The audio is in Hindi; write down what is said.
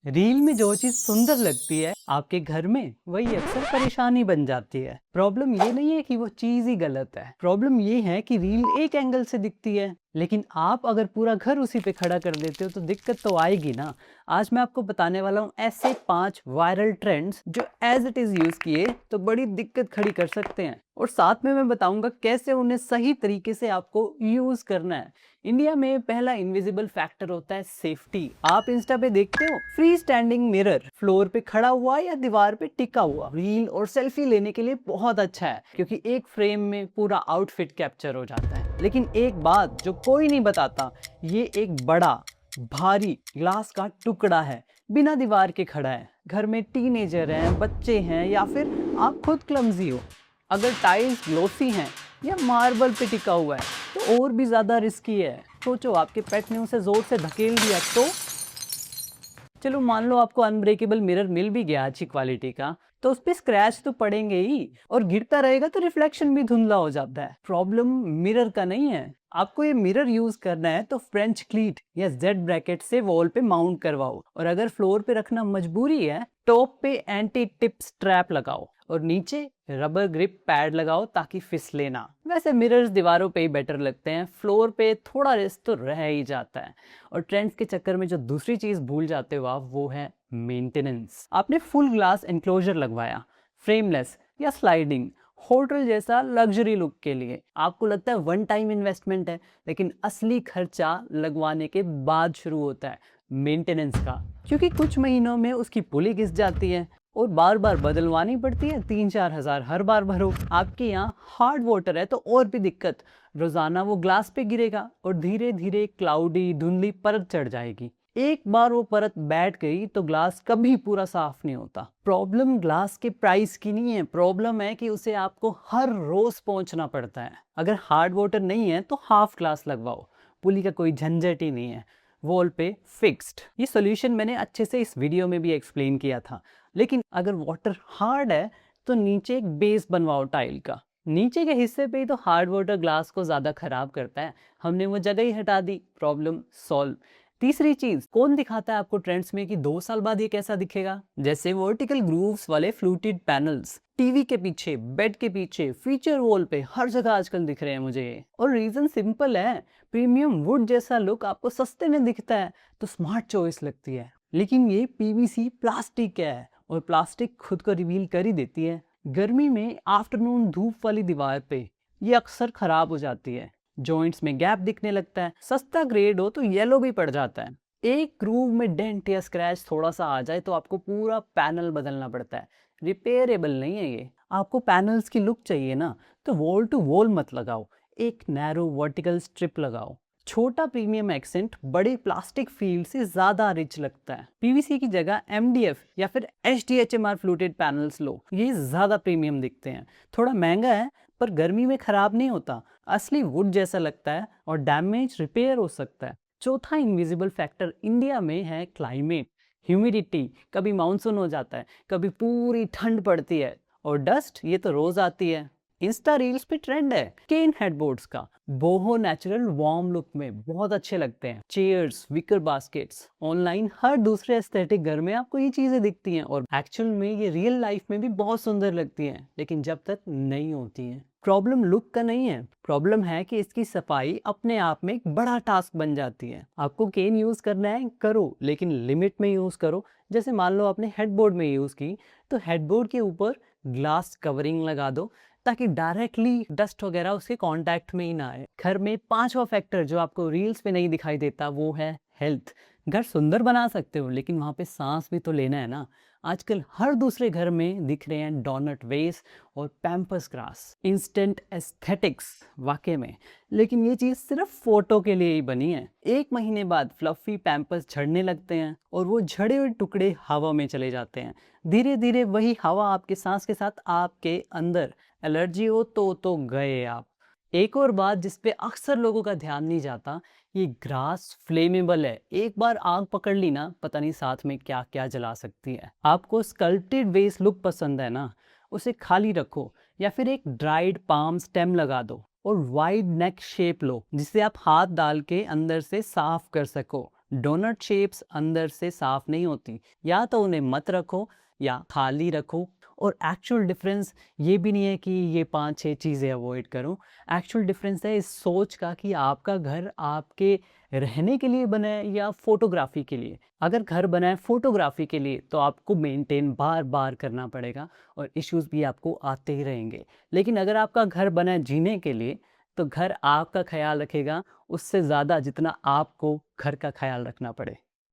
रील में जो चीज सुंदर लगती है आपके घर में वही अक्सर परेशानी बन जाती है। प्रॉब्लम ये नहीं है कि वो चीज ही गलत है, प्रॉब्लम ये है कि रील एक एंगल से दिखती है, लेकिन आप अगर पूरा घर उसी पे खड़ा कर देते हो तो दिक्कत तो आएगी ना। आज मैं आपको बताने वाला हूँ ऐसे 5 वायरल ट्रेंड्स जो एज इट इज यूज किए तो बड़ी दिक्कत खड़ी कर सकते हैं, और साथ में मैं बताऊंगा कैसे उन्हें सही तरीके से आपको यूज करना है। इंडिया में पहला इनविजिबल फैक्टर होता है सेफ्टी। आप इंस्टा पे देखते हो फ्री स्टैंडिंग मिरर, फ्लोर पे खड़ा हुआ या दीवार पे टिका हुआ, रील और सेल्फी लेने के लिए बहुत अच्छा है क्योंकि एक फ्रेम में पूरा आउटफिट कैप्चर हो जाता है। लेकिन एक बात जो कोई नहीं बताता, ये एक बड़ा भारी ग्लास का टुकड़ा है, बिना दीवार के खड़ा है। घर में टीनेजर हैं, बच्चे हैं या फिर आप खुद क्लमजी हो। अगर टाइल्स ग्लोसी हैं या मार्बल पे टिका हुआ है तो और भी ज्यादा रिस्की है। सोचो आपके पेट ने उसे जोर से धकेल दिया तो। चलो मान लो आपको अनब्रेकेबल मिरर मिल भी गया अच्छी क्वालिटी का, तो उस पर स्क्रैच तो पड़ेंगे ही, और गिरता रहेगा तो रिफ्लेक्शन भी धुंधला हो जाता है। प्रॉब्लम मिरर का नहीं है। आपको ये मिरर यूज करना है तो फ्रेंच क्लीट या जेड ब्रैकेट से वॉल पे माउंट करवाओ, और अगर फ्लोर पे रखना मजबूरी है टॉप पे एंटी टिप स्ट्रैप लगाओ और नीचे रबर ग्रिप पैड लगाओ ताकि फिसले ना। वैसे मिरर्स दीवारों पे ही बेटर लगते हैं, फ्लोर पे थोड़ा रिस्क तो रह ही जाता है। और ट्रेंड्स के चक्कर में जो दूसरी चीज भूल जाते हो आप, वो है मेंटेनेंस। आपने फुल ग्लास एनक्लोजर लगवाया, फ्रेमलेस या स्लाइडिंग, होटल जैसा लग्जरी लुक के लिए। आपको लगता है वन टाइम इन्वेस्टमेंट है, लेकिन असली खर्चा लगवाने के बाद शुरू होता है, मेंटेनेंस का। क्योंकि कुछ महीनों में उसकी पुली घिस जाती है और बार बार बदलवानी पड़ती है। 3-4 हजार हर बार भरो। आपके यहाँ हार्ड वाटर है तो और भी दिक्कत, रोजाना वो ग्लास पे गिरेगा और धीरे धीरे क्लाउडी धुंधली परत चढ़ जाएगी। एक बार वो परत बैठ गई तो ग्लास कभी पूरा साफ नहीं होता। प्रॉब्लम ग्लास के प्राइस की नहीं है, प्रॉब्लम है कि उसे आपको हर रोज पहुंचना पड़ता है। अगर हार्ड वाटर नहीं है तो हाफ ग्लास लगवाओ, पुली का कोई झंझट ही नहीं है, वॉल पे फिक्स्ड। ये सॉल्यूशन मैंने अच्छे से इस वीडियो में भी एक्सप्लेन किया था। लेकिन अगर वाटर हार्ड है तो नीचे एक बेस बनवाओ टाइल का। नीचे के हिस्से पे ही तो हार्ड वाटर ग्लास को ज्यादा खराब करता है, हमने वो जगह ही हटा दी, प्रॉब्लम सॉल्व। तीसरी चीज, कौन दिखाता है आपको ट्रेंड्स में कि 2 साल बाद ये कैसा दिखेगा? जैसे वर्टिकल ग्रूव्स वाले फ्लूटेड पैनल्स टीवी के पीछे, बेड के पीछे, फीचर वॉल पे, हर जगह आजकल दिख रहे हैं मुझे ये। और रीजन सिंपल है, प्रीमियम वुड जैसा लुक आपको सस्ते में दिखता है तो स्मार्ट चॉइस लगती है। लेकिन ये पीवीसी प्लास्टिक है और प्लास्टिक खुद को रिवील कर ही देती है। गर्मी में आफ्टरनून धूप वाली दीवार पे ये अक्सर खराब हो जाती है, जॉइंट्स में गैप दिखने लगता है। सस्ता ग्रेड हो तो येलो भी पड़ जाता है। एक ग्रूव में डेंट या स्क्रैच थोड़ा सा आ जाए तो आपको पूरा पैनल बदलना पड़ता है। रिपेयरेबल नहीं है ये। आपको पैनल्स की लुक चाहिए ना, तो वॉल टू वॉल मत लगाओ, एक नैरो वर्टिकल स्ट्रिप लगाओ। छोटा प्रीमियम एक्सेंट बड़े प्लास्टिक फील्ड से ज्यादा रिच लगता है। पीवीसी की जगह एमडीएफ या फिर एचडीएचएमआर फ्लूटेड पैनल्स लो, ये ज्यादा प्रीमियम दिखते हैं। थोड़ा महंगा है पर गर्मी में खराब नहीं होता, असली वुड जैसा लगता है और डैमेज रिपेयर हो सकता है। चौथा इनविजिबल फैक्टर इंडिया में है क्लाइमेट, ह्यूमिडिटी। कभी मानसून हो जाता है, कभी पूरी ठंड पड़ती है, और डस्ट ये तो रोज आती है। इंस्टा रील्स पे ट्रेंड है केन हेडबोर्ड्स का, बोहो नेचुरल वार्म लुक में बहुत अच्छे लगते हैं। चेयर्स, विकर बास्केट्स, ऑनलाइन हर दूसरे एस्थेटिक घर में आपको ये चीजें दिखती हैं, और एक्चुअल में ये रियल लाइफ में भी बहुत सुंदर लगती हैं, लेकिन जब तक नहीं होती हैं। प्रॉब्लम लुक का नहीं है, प्रॉब्लम है कि इसकी सफाई अपने आप में एक बड़ा टास्क बन जाती है। आपको केन यूज करना है करो, लेकिन लिमिट में यूज करो। जैसे मान लो आपने हेडबोर्ड में यूज की तो हेडबोर्ड के ऊपर ग्लास कवरिंग लगा दो ताकि डायरेक्टली डस्ट वगैरह उसके कांटेक्ट में ही ना आए। घर में पांचवा फैक्टर जो आपको रील्स पे नहीं दिखाई देता वो है हेल्थ। घर सुंदर बना सकते हो लेकिन वहां पे सांस भी तो लेना है ना। आजकल हर दूसरे घर में दिख रहे हैं डोनट वेस और पैम्पर्स ग्रास, इंस्टेंट एस्थेटिक्स वाकई में। लेकिन ये चीज सिर्फ फोटो के लिए ही बनी है। 1 महीने बाद फ्लफी पैम्पर्स झड़ने लगते हैं और वो झड़े हुए टुकड़े हवा में चले जाते हैं। धीरे धीरे वही हवा आपके सांस के साथ आपके अंदर। एलर्जी हो तो गए आप। एक और बात जिस पे अक्सर लोगों का ध्यान नहीं जाता, ये ग्रास फ्लेमेबल है। एक बार आग पकड़ ली ना, पता नहीं साथ में क्या क्या जला सकती है। आपको स्कल्प्टेड वेस लुक पसंद है ना, उसे खाली रखो या फिर एक ड्राइड पाम स्टेम लगा दो और वाइड नेक शेप लो जिसे आप हाथ डाल के अंदर से साफ कर सको। डोनट शेप्स अंदर से साफ नहीं होती, या तो उन्हें मत रखो या खाली रखो। और एक्चुअल डिफरेंस ये भी नहीं है कि ये 5-6 चीज़ें अवॉइड करो। एक्चुअल डिफरेंस है इस सोच का कि आपका घर आपके रहने के लिए बना है या फोटोग्राफी के लिए। अगर घर बना है फोटोग्राफी के लिए तो आपको मेंटेन बार बार करना पड़ेगा और इश्यूज भी आपको आते ही रहेंगे। लेकिन अगर आपका घर बना है जीने के लिए, तो घर आपका ख्याल रखेगा उससे ज़्यादा जितना आपको घर का ख्याल रखना पड़े।